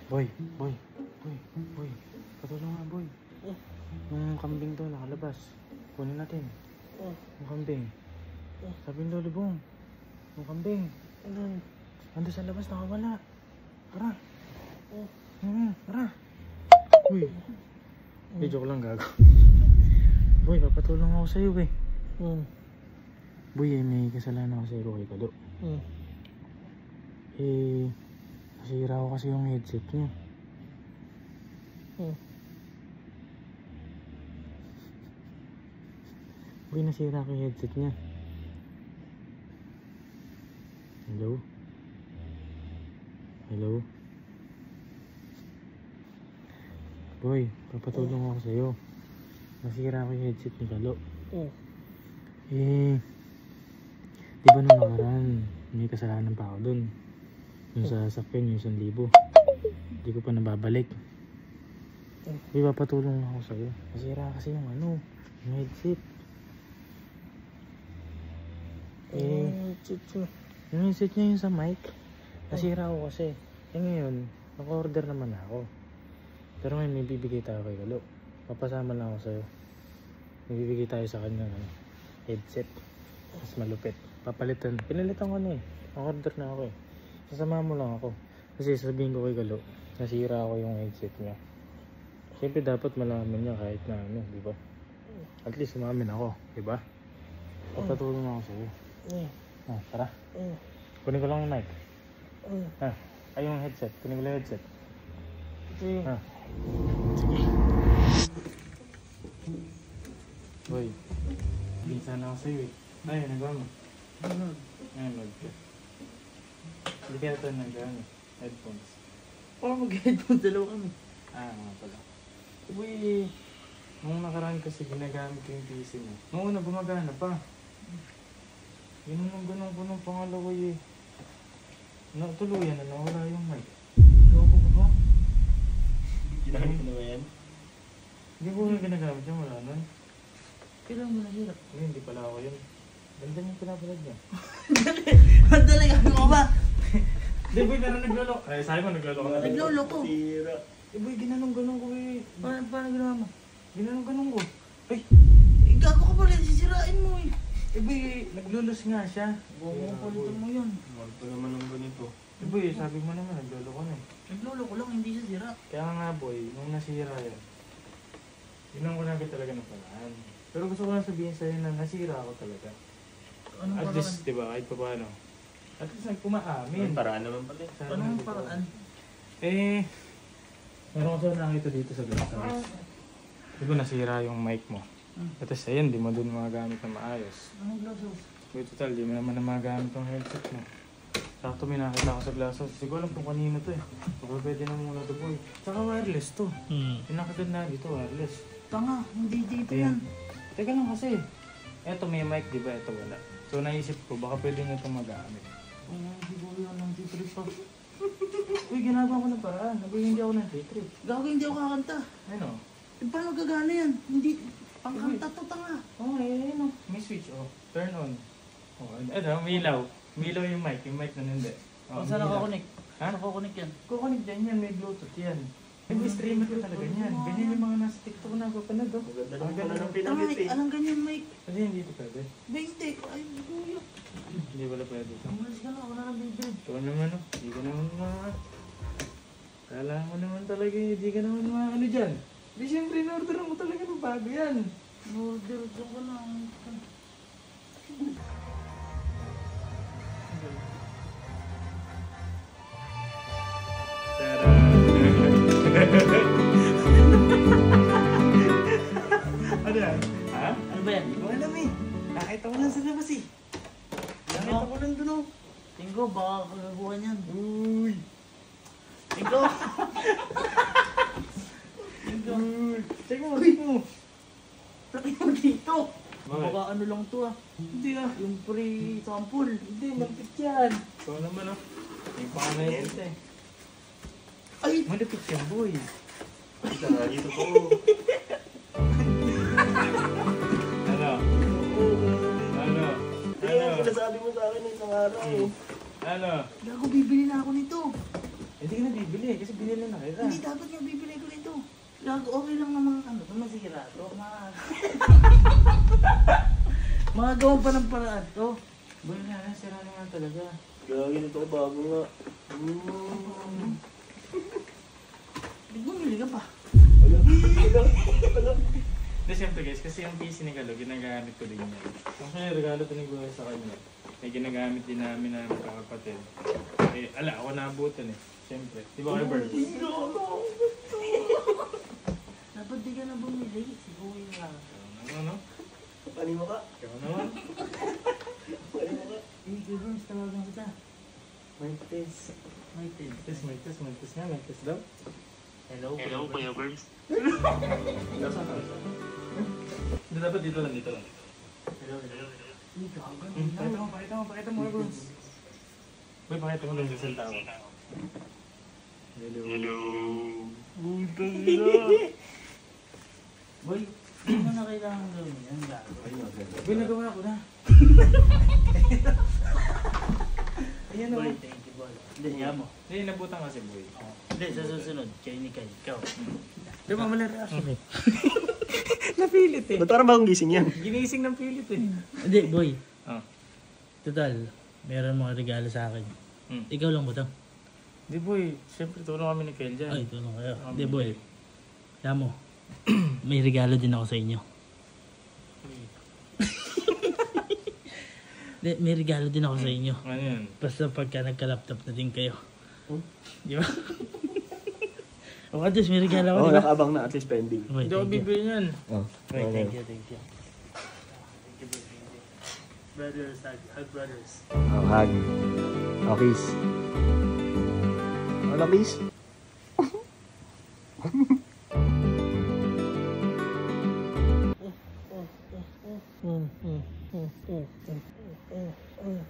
Boy, boy, boy, boy. Patulong nga, boy. Yung kambing to, nakalabas. Kunin natin. Yung kambing. Sabi ng Lolo Bong. Yung kambing. Ando sa labas, nakawala. Tara. Tara. Uy. Joke lang, gago. Boy, papatulong ako sa'yo, eh. Boy, may kasalanan ako sa'yo, kay Kalo. Nasira ko kasi yung headset niya. Boy, nasira ko yung headset niya. Hello? Hello? Boy, papatulong ako sa'yo. Nasira ko yung headset ni Kalo. Di ba nung nakaraan, may kasalanan pa ako dun. Yung sa sakyan, yung 1,000. Hindi ko pa nababalik. Boy, papatulong ako sa'yo. Nasira kasi yung yung headset. Yung headset niya yung sa mic. Nasira ako kasi. Ngayon, naka-order naman ako. Pero ngayon may bibigay tayo kay Kalo. Papasama lang ako sa'yo. May bibigay tayo sa kanya headset. Mas malupit. Papalitan. Pinalitan ko na eh. Naka-order na ako eh. Sasama mo lang ako. Kasi sabihin ko kay Kalo, nasira ako yung headset niya. Siyempre dapat malaman niya kahit na di ba? At least umamin ako, di ba? Papatulong ako sa'yo. Tara. Kunin ko lang yung mic. Ay, yung headset. Kunin ko lang yung headset. Sige. Boy, binsan ako sa'yo eh. Ay, nagawa mo. Ayun, mag-headset. Hindi kaya ito nag-ano, headphones. Mag-headphones, dalawa kami. Nga pala. Uy, nung nakaraan kasi ginagamit ko yung PC mo. Nung una gumagana pa. Ginanong ko ng pangalawa eh. Tuluyan na nawala yung mic. Loko ko ba? Ginamit ko na ba yan? Hindi ko yung ginagamit yung wala nun. Kailan mo nahirap? Hindi pala ako yun. Ganda yung pinapalag niya. Madali kami mo ba? Hindi boy, pero naglolo. Ay, sabi mo naglolo ka na. Naglolo ko. Tira. Boy, ginanong ko eh. Paano ginawa mo? Ginanong ko. Ay! Gago ka pala, sisirain mo eh. Boy, naglulos nga siya. Palitan mo yun. Mahal pa naman ang ganito. Boy, sabi mo naman, naglolo ko na eh. Naglolo ko lang, hindi siya sira. Kaya nga boy, nung nasira yan, yun ko naging talaga ng paraan. Pero gusto ko lang sabihin sa'yo na nasira ako talaga. Anong At paraan? least, diba, kahit pa paano. At least nagpumaamin. Ang paraan naman pala. Anong paraan? Meron ko sa nakita dito sa glass. Diba nasira yung mic mo? At least ayun, di mo dun magagamit na maayos. Anong glasses? Pero total, di mo naman na magagamit yung headset mo. Sakto may nakita ko sa glasses. Siguro alam kung kanino to eh. Baka pwede na muna to boy. Tsaka wireless to. Yung nakaganda dito, wireless. Tanga, hindi dito yan. Teka lang kasi. Eto may mic, di ba? Eto wala. So naisip ko, baka pwede nyo itong magamit. Hindi ko yun ng titrip pa. Uy, ginagawa ko ng paraan. Hindi ako ng trip. Gago, hindi ako kakanta. Ano? Paano gagana yan? Hindi, pangkanta to tanga. Ayun o. May switch o. Turn on. Eto, may ilaw. May ilaw yung mic na hindi. Saan nakakonik? Ha? Nakakonik yan? Kukunik din yan, may Bluetooth yan. May streamer ko talaga yan. Ganyan yung mga nasa TikTok na kapanood o. Maganda lang pala ng Tanga, pinamit eh. alang ganyan mic. Kasi hindi ito pwede. 20. Ay, kuya. Hindi wala pwede ito. Umalis ka na, wala nang bibig. Ito naman o. Hindi ka naman Kala mo naman talaga hindi ka naman ano dyan. Di siyempre in-order mo talaga ng bago yan. Order ko na. Ano yan? Ha? Ano ba yan? Hindi ko alam eh. Nakita ko lang sa labas eh. Nakita ko lang dun oh. Tingko, baka kagaguhan yan. Uy! Tingko! Uy! Check mo, check mo. Laki mo dito! Bakit? Baka ano lang to ah. Hindi ah. Yung free sample. Hindi, malapit yan. Ikaw naman oh. Yung panganayot eh. Ay! Malapit yan boy. Dito po. Ano? Ano? Hindi yung sinasabi mo sa akin isang araw. Ano? Gago, bibili na ako nito. Hindi ka na bibili kasi binili na kita. Hindi dapat nga bibili ko nito. Gago, okay lang na mga ano, kung masira to. Mga gawang pa ng paraan to. Boy, na, sira na nga talaga. Gagi nito ko bago nga. Di bumili ka pa. Hindi, siyempre guys, kasi yung PC ni Galo, ginagamit ko din yan. Actually, regalo to ni Guya sa kanya. May ginagamit din namin na magkakapatid. Eh, ala, ako naabutan eh. Siyempre. Di ba kayo, Bird? Dapat di ka na bumili. Si Kuya nga. Ano? Kanino ka? Ikaw naman. Kanino ka? Hey, Kuya Burns, tawagan kita. Mic test. Mic test. Mic test nga. Mic test daw. Hello, Kuya Burns. Nasaan ka? Hindi, dapat dito lang. Hello. Hey, gago. Pakita mo, Bruce. Boy, pakita mo lang sa celltower. Hello. Utang ina. Boy, hindi mo na kailangan gawin yan, gago. Boy, nagawa ko na. Ayan o. Boy, thank you, boy. Hindi, hiya mo. Hindi, nabutan kasi, boy. Hindi, sa susunod, kayo ni Kai. Ikaw. Di ba mali reaction eh? Napilit eh. Ba't parang bagong gising yan? Ginising ng pilit eh. Hindi, boy. Ah. Total, meron mga regalo sa akin. Ikaw lang ba ito? Di boy, siyempre tulong kami ni Kel dyan. Ay, tulong kayo. Hindi, boy. Alam mo, may regalo din ako sa inyo. Hindi, may regalo din ako sa inyo. Ano yan? Basta pagka nagka-laptop na din kayo. Di ba? O, at least may regalo ako, Oo, di ba? nakaabang na at least pending. Boy, Hindi ako thank you. bibili yan. Oh, Boy, thank you. Thank you, boy. Brothers, hug brothers. Oh, hug. Oh, kiss. Ano, kiss?